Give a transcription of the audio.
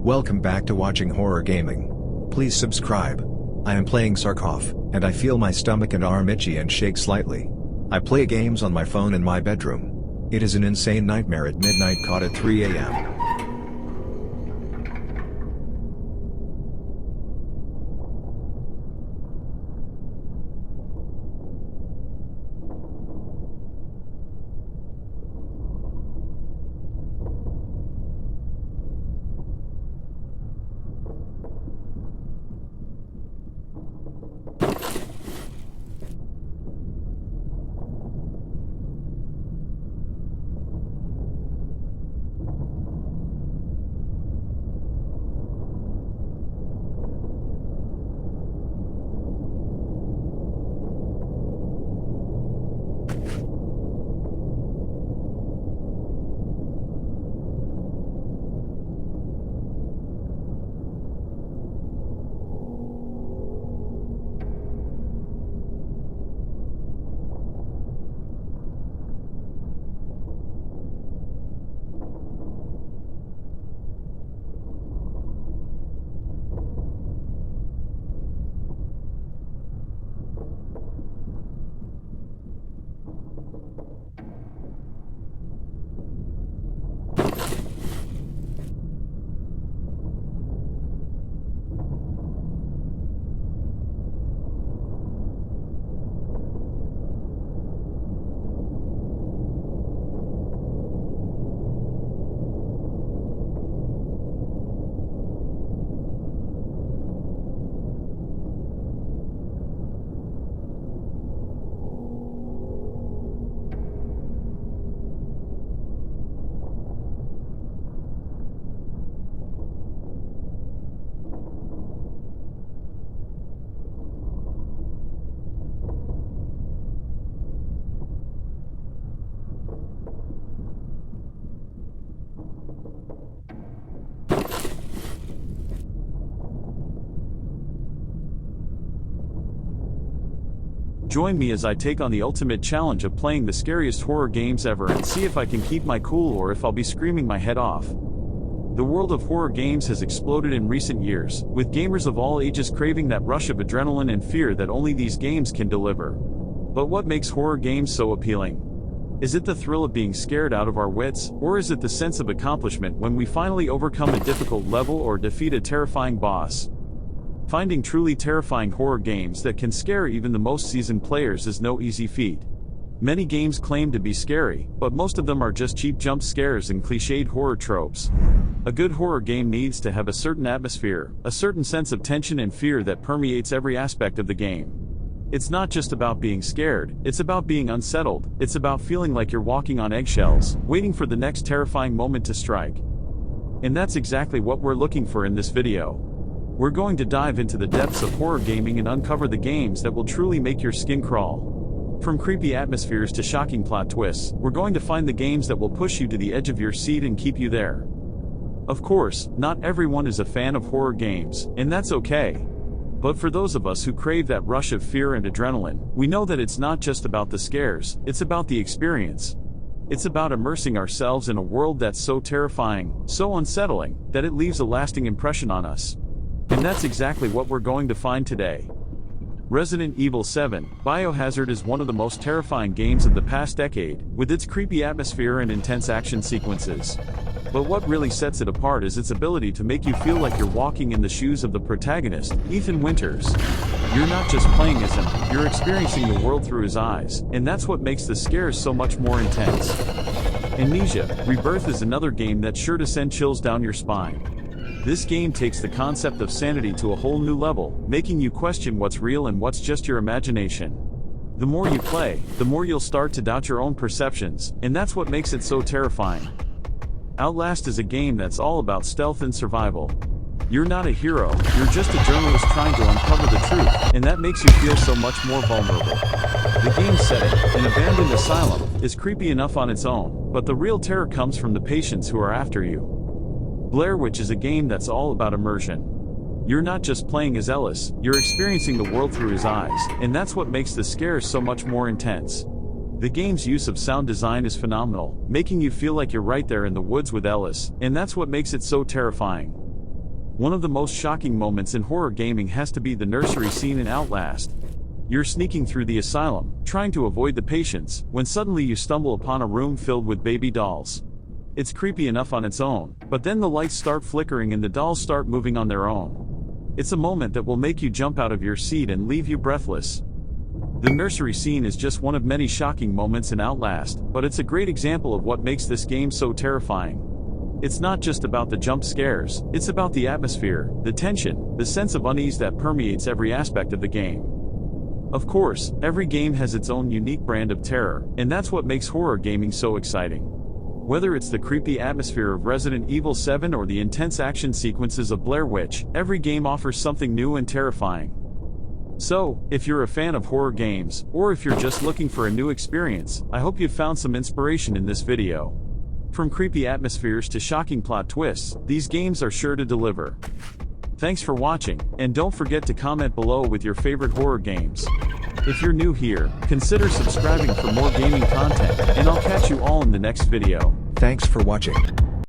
Welcome back to watching horror gaming. Please subscribe. I am playing Sarkov, and I feel my stomach and arm itchy and shake slightly. I play games on my phone in my bedroom. It is an insane nightmare at midnight caught at 3 a.m. Join me as I take on the ultimate challenge of playing the scariest horror games ever and see if I can keep my cool or if I'll be screaming my head off. The world of horror games has exploded in recent years, with gamers of all ages craving that rush of adrenaline and fear that only these games can deliver. But what makes horror games so appealing? Is it the thrill of being scared out of our wits, or is it the sense of accomplishment when we finally overcome a difficult level or defeat a terrifying boss? Finding truly terrifying horror games that can scare even the most seasoned players is no easy feat. Many games claim to be scary, but most of them are just cheap jump scares and cliched horror tropes. A good horror game needs to have a certain atmosphere, a certain sense of tension and fear that permeates every aspect of the game. It's not just about being scared, it's about being unsettled, it's about feeling like you're walking on eggshells, waiting for the next terrifying moment to strike. And that's exactly what we're looking for in this video. We're going to dive into the depths of horror gaming and uncover the games that will truly make your skin crawl. From creepy atmospheres to shocking plot twists, we're going to find the games that will push you to the edge of your seat and keep you there. Of course, not everyone is a fan of horror games, and that's okay. But for those of us who crave that rush of fear and adrenaline, we know that it's not just about the scares, it's about the experience. It's about immersing ourselves in a world that's so terrifying, so unsettling, that it leaves a lasting impression on us. And that's exactly what we're going to find today. Resident Evil 7: Biohazard is one of the most terrifying games of the past decade, with its creepy atmosphere and intense action sequences. But what really sets it apart is its ability to make you feel like you're walking in the shoes of the protagonist, Ethan Winters. You're not just playing as him, you're experiencing the world through his eyes, and that's what makes the scares so much more intense. Amnesia: Rebirth is another game that's sure to send chills down your spine. This game takes the concept of sanity to a whole new level, making you question what's real and what's just your imagination. The more you play, the more you'll start to doubt your own perceptions, and that's what makes it so terrifying. Outlast is a game that's all about stealth and survival. You're not a hero, you're just a journalist trying to uncover the truth, and that makes you feel so much more vulnerable. The game's setting, an abandoned asylum, is creepy enough on its own, but the real terror comes from the patients who are after you. Blair Witch is a game that's all about immersion. You're not just playing as Ellis, you're experiencing the world through his eyes, and that's what makes the scares so much more intense. The game's use of sound design is phenomenal, making you feel like you're right there in the woods with Ellis, and that's what makes it so terrifying. One of the most shocking moments in horror gaming has to be the nursery scene in Outlast. You're sneaking through the asylum, trying to avoid the patients, when suddenly you stumble upon a room filled with baby dolls. It's creepy enough on its own, but then the lights start flickering and the dolls start moving on their own. It's a moment that will make you jump out of your seat and leave you breathless. The nursery scene is just one of many shocking moments in Outlast, but it's a great example of what makes this game so terrifying. It's not just about the jump scares, it's about the atmosphere, the tension, the sense of unease that permeates every aspect of the game. Of course, every game has its own unique brand of terror, and that's what makes horror gaming so exciting. Whether it's the creepy atmosphere of Resident Evil 7 or the intense action sequences of Blair Witch, every game offers something new and terrifying. So, if you're a fan of horror games, or if you're just looking for a new experience, I hope you've found some inspiration in this video. From creepy atmospheres to shocking plot twists, these games are sure to deliver. Thanks for watching, and don't forget to comment below with your favorite horror games. If you're new here, consider subscribing for more gaming content, and I'll catch you all in the next video. Thanks for watching.